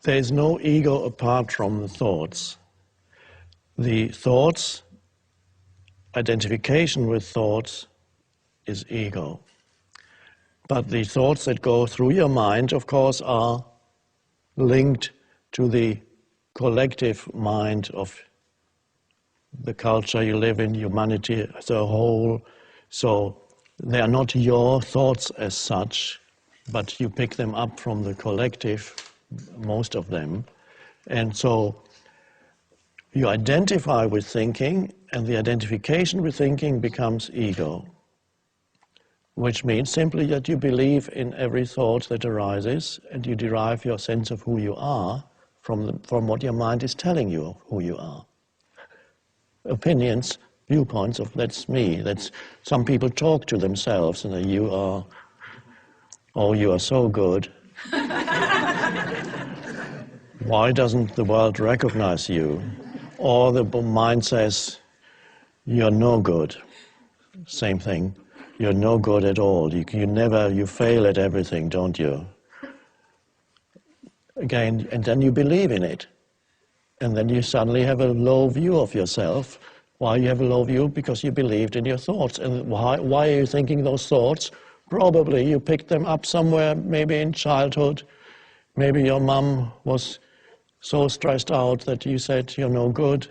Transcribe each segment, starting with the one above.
There is no ego apart from the thoughts. The thoughts, identification with thoughts, is ego. But the thoughts that go through your mind, of course, are linked to the collective mind of the culture you live in, humanity as a whole. So they are not your thoughts as such, but you pick them up from the collective, most of them. And so you identify with thinking, and the identification with thinking becomes ego, which means simply that you believe in every thought that arises, and you derive your sense of who you are from what your mind is telling you of who you are. Opinions, viewpoints of that's me. That's some people talk to themselves and say, you are, oh, you are so good. Why doesn't the world recognize you? Or the mind says, you're no good. Same thing. You're no good at all. You fail at everything, don't you? Again, and then you believe in it. And then you suddenly have a low view of yourself. Why you have a low view? Because you believed in your thoughts. And why are you thinking those thoughts? Probably you picked them up somewhere, maybe in childhood. Maybe your mom was so stressed out that you said you're no good.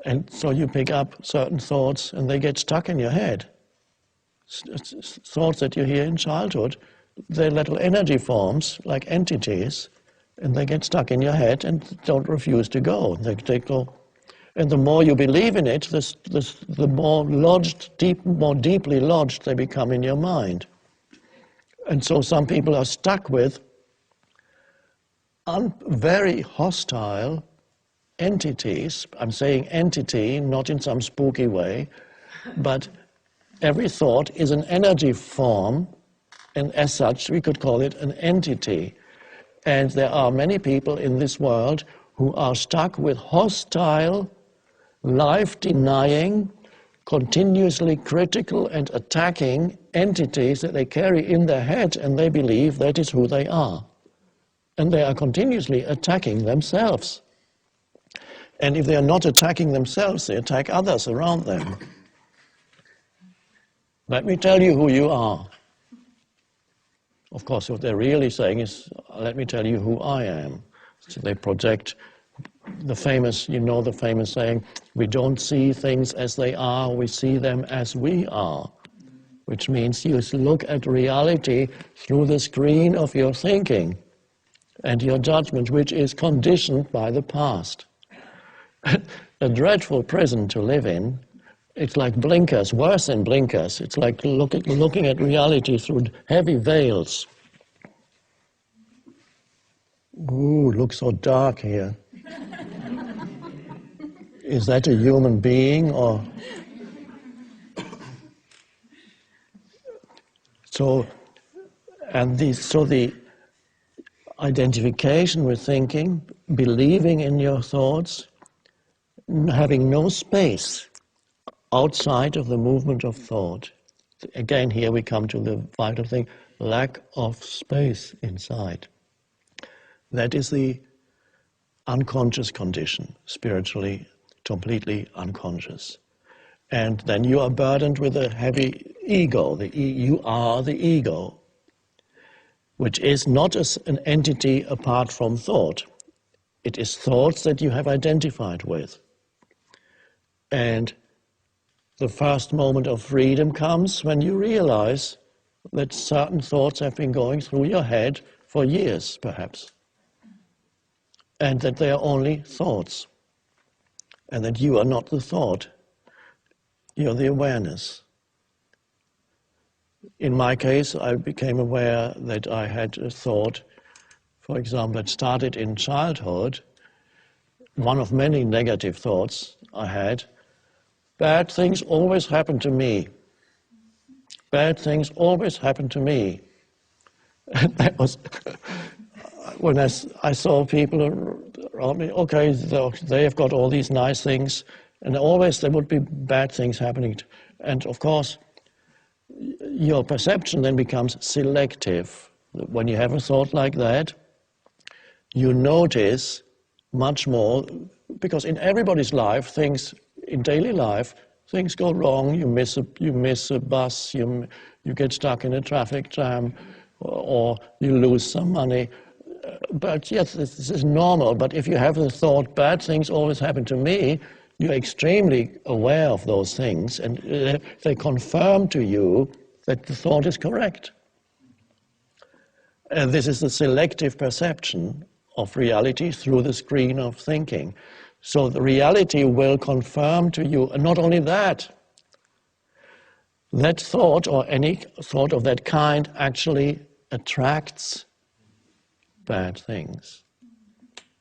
And so you pick up certain thoughts and they get stuck in your head. Thoughts that you hear in childhood, they're little energy forms, like entities, and they get stuck in your head and don't refuse to go. They go. And the more you believe in it, the more more deeply lodged they become in your mind. And so some people are stuck with very hostile entities. I'm saying entity, not in some spooky way, but every thought is an energy form, and as such we could call it an entity. And there are many people in this world who are stuck with hostile, life-denying, continuously critical and attacking entities that they carry in their head, and they believe that is who they are. And they are continuously attacking themselves. And if they are not attacking themselves, they attack others around them. Let me tell you who you are. Of course, what they're really saying is, let me tell you who I am. So they project the famous, the famous saying, we don't see things as they are, we see them as we are. Which means you look at reality through the screen of your thinking and your judgment, which is conditioned by the past. A dreadful prison to live in. It's like blinkers, worse than blinkers. It's like looking at reality through heavy veils. Ooh, looks so dark here. Is that a human being or? So the identification with thinking, believing in your thoughts, having no space outside of the movement of thought. Again, here we come to the vital thing, lack of space inside. That is the unconscious condition, spiritually, completely unconscious. And then you are burdened with a heavy ego. You are the ego, which is not an entity apart from thought. It is thoughts that you have identified with. And the first moment of freedom comes when you realize that certain thoughts have been going through your head for years, perhaps, and that they are only thoughts, and that you are not the thought, you're the awareness. In my case, I became aware that I had a thought, for example, that started in childhood, one of many negative thoughts I had. Bad things always happen to me. Bad things always happen to me. And that was when I saw people around me, okay, they have got all these nice things, and always there would be bad things happening. And of course, your perception then becomes selective. When you have a thought like that, you notice much more, because in everybody's life, things, in daily life, things go wrong. You miss a bus, you get stuck in a traffic jam, or you lose some money. But yes, this is normal. But if you have the thought, bad things always happen to me, you're extremely aware of those things, and they confirm to you that the thought is correct. And this is the selective perception of reality through the screen of thinking. So the reality will confirm to you, and not only that, that thought or any thought of that kind actually attracts bad things,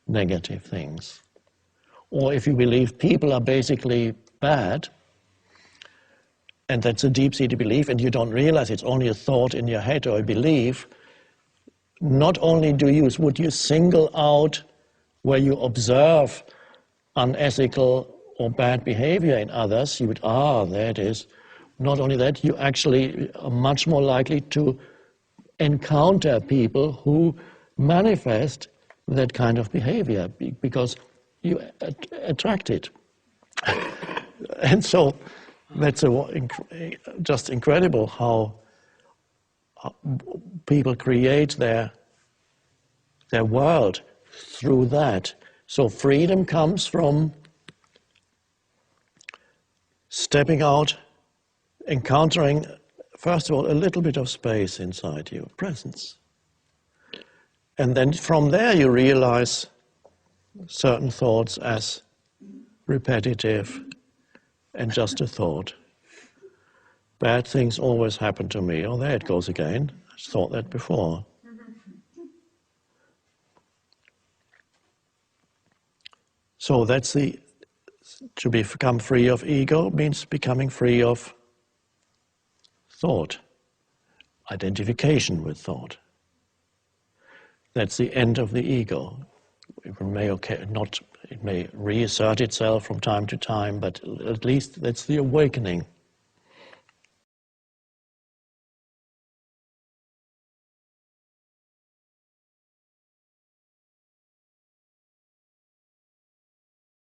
negative things. Or if you believe people are basically bad, and that's a deep-seated belief, and you don't realize it's only a thought in your head or a belief, not only would you single out where you observe unethical or bad behavior in others, you would, there it is. Not only that, you actually are much more likely to encounter people who manifest that kind of behavior because you attract it. And so that's just incredible how people create their world through that. So freedom comes from stepping out, encountering, first of all, a little bit of space inside you, presence. And then from there you realize certain thoughts as repetitive and just a thought. Bad things always happen to me. Oh, there it goes again. I thought that before. So that's to become free of ego means becoming free of thought, identification with thought. That's the end of the ego. It may reassert itself from time to time, but at least that's the awakening.